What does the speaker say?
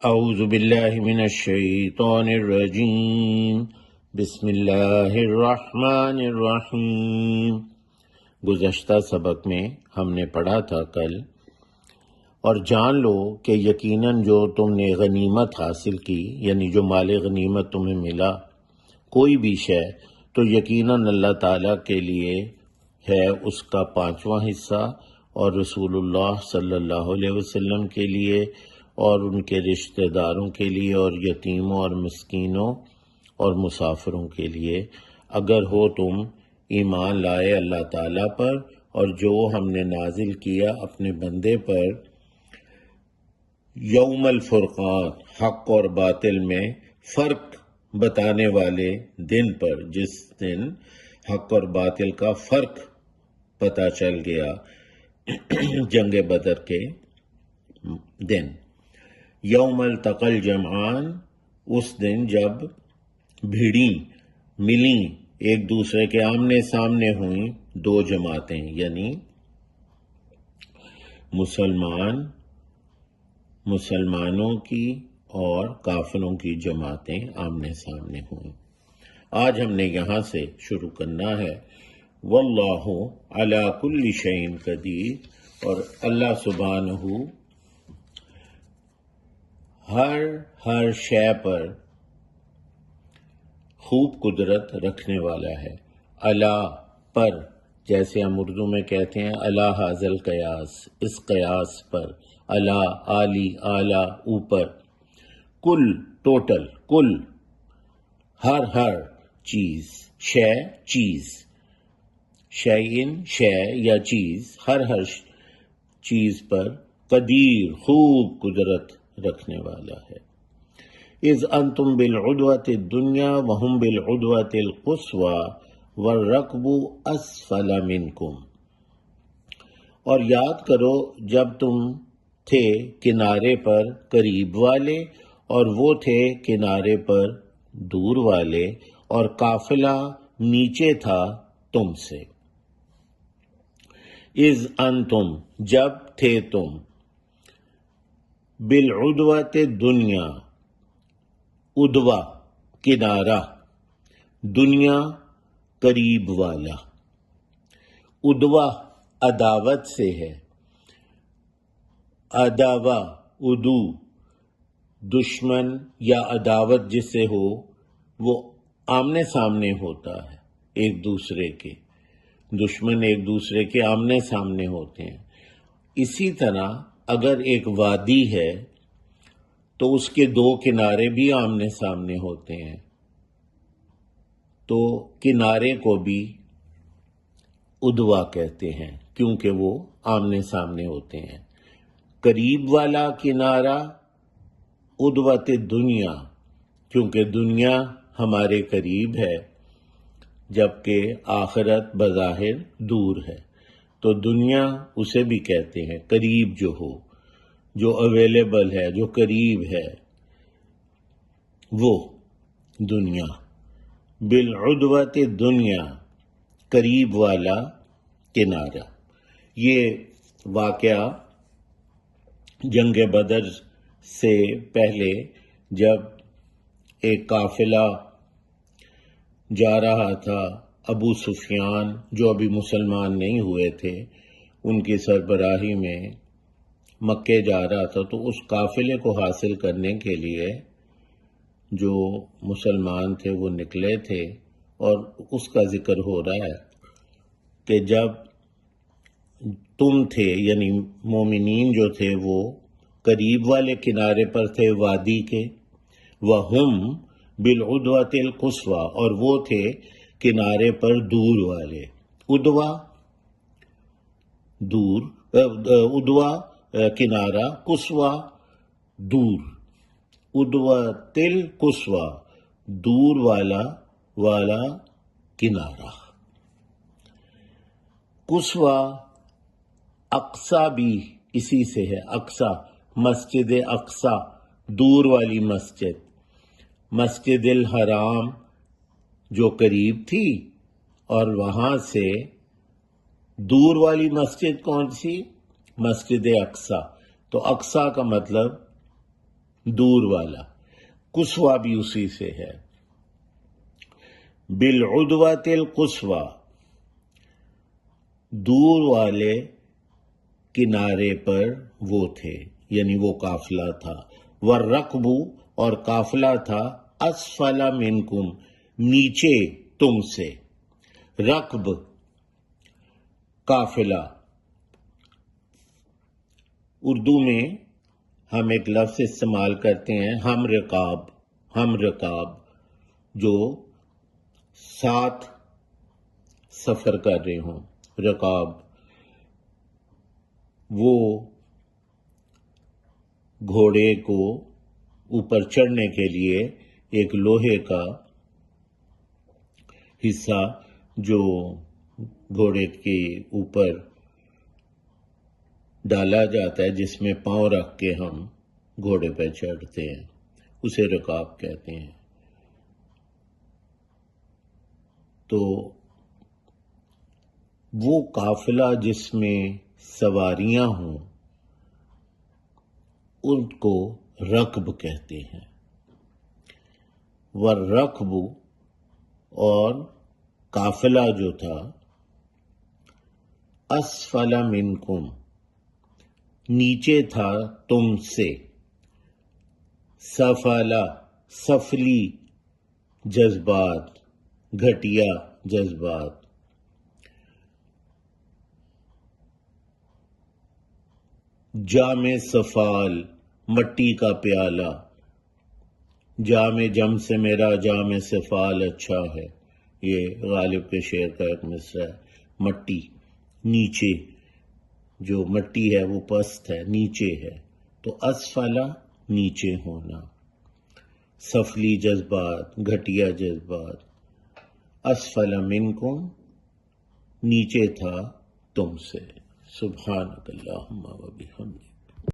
اعوذ باللہ من الشیطان الرجیم، بسم اللہ الرحمن الرحیم۔ گزشتہ سبق میں ہم نے پڑھا تھا کل، اور جان لو کہ یقیناً جو تم نے غنیمت حاصل کی، یعنی جو مال غنیمت تمہیں ملا، کوئی بھی شے، تو یقیناً اللہ تعالیٰ کے لیے ہے اس کا 5واں حصہ، اور رسول اللہ صلی اللہ علیہ وسلم کے لیے، اور ان کے رشتہ داروں کے لیے، اور یتیموں اور مسکینوں اور مسافروں کے لیے، اگر ہو تم ایمان لائے اللہ تعالیٰ پر اور جو ہم نے نازل کیا اپنے بندے پر یوم الفرقان، حق اور باطل میں فرق بتانے والے دن پر، جس دن حق اور باطل کا فرق پتہ چل گیا، جنگ بدر کے دن۔ یوم التقى الجمعان، اس دن جب بھیڑیں ملیں، ایک دوسرے کے آمنے سامنے ہوئیں دو جماعتیں، یعنی مسلمانوں کی اور کافروں کی جماعتیں آمنے سامنے ہوئیں۔ آج ہم نے یہاں سے شروع کرنا ہے، واللہ علی کل شیء قدیر، اور اللہ سبحانہ ہر شے پر خوب قدرت رکھنے والا ہے۔ علی پر، جیسے ہم اردو میں کہتے ہیں علی ھذا القیاس، اس قیاس پر، علی عالی، اعلی اوپر، کل ٹوٹل، کل ہر چیز، شے چیز، شیئن شے یا چیز، ہر چیز پر قدیر خوب قدرت رکھنے والا ہے۔ اذ انتم بالعدوۃ الدنیا وهم بالعدوۃ القصوی والرکب اسفل منکم، اور یاد کرو جب تم تھے کنارے پر قریب والے، اور وہ تھے کنارے پر دور والے، اور قافلہ نیچے تھا تم سے۔ اذ انتم، جب تھے تم، بالعدوۃ الدنیا، ادوا کنارہ، دنیا قریب والا، ادوا عداوت سے ہے، عداوہ ادو دشمن یا عداوت جس سے ہو وہ آمنے سامنے ہوتا ہے، ایک دوسرے کے دشمن ایک دوسرے کے آمنے سامنے ہوتے ہیں۔ اسی طرح اگر ایک وادی ہے تو اس کے دو کنارے بھی آمنے سامنے ہوتے ہیں، تو کنارے کو بھی ادوا کہتے ہیں کیونکہ وہ آمنے سامنے ہوتے ہیں۔ قریب والا کنارہ ادوۃ دنیا، کیونکہ دنیا ہمارے قریب ہے جبکہ آخرت بظاہر دور ہے، تو دنیا اسے بھی کہتے ہیں قریب جو ہو، جو اویلیبل ہے، جو قریب ہے، وہ دنیا۔ بالعدوۃ دنیا، قریب والا کنارہ۔ یہ واقعہ جنگ بدر سے پہلے جب ایک قافلہ جا رہا تھا، ابو سفیان جو ابھی مسلمان نہیں ہوئے تھے، ان کی سربراہی میں مکے جا رہا تھا، تو اس قافلے کو حاصل کرنے کے لیے جو مسلمان تھے وہ نکلے تھے، اور اس کا ذکر ہو رہا ہے کہ جب تم تھے، یعنی مومنین جو تھے وہ قریب والے کنارے پر تھے وادی کے، وَهُمْ بِالْعُدْوَةِ الْقُصْوَى، اور وہ تھے کنارے پر دور والے۔ ادوا دور، ادوا کنارہ، قصوى دور، ادوۃ القصوى دور والا کنارہ۔ قصوى اقصی بھی اسی سے ہے، اقصی، مسجد اقصی، دور والی مسجد، مسجد الحرام جو قریب تھی، اور وہاں سے دور والی مسجد کون سی؟ مسجد اقصی۔ تو اقصی کا مطلب دور والا. قصوى بھی اسی سے ہے. بالعدوۃ القصوى، دور والے کنارے پر وہ تھے، یعنی وہ قافلہ تھا. والرکب، اور قافلہ تھا اسفل منکم، نیچے تم سے. رکب قافلہ. اردو میں ہم ایک لفظ استعمال کرتے ہیں ہم رکاب، جو ساتھ سفر کر رہے ہوں. رکاب وہ گھوڑے کو اوپر چڑھنے کے لیے ایک لوہے کا حصہ جو گھوڑے کے اوپر ڈالا جاتا ہے، جس میں پاؤں رکھ کے ہم گھوڑے پہ چڑھتے ہیں، اسے رکاب کہتے ہیں. تو وہ قافلہ جس میں سواریاں ہوں ان کو رکب کہتے ہیں. والرکب، اور قافلہ جو تھا اسفل منکم، نیچے تھا تم سے. سفلا، سفلی جذبات، گھٹیا جذبات. جام سفال، مٹی کا پیالہ. جام جم سے میرا جام سفال اچھا ہے، یہ غالب کے شعر کا ایک مصرع ہے. مٹی، نیچے، جو مٹی ہے وہ پست ہے، نیچے ہے، تو اسفلا نیچے ہونا. سفلی جذبات، گھٹیا جذبات. اسفل منکم، نیچے تھا تم سے. سبحانک اللہم و بحمدک.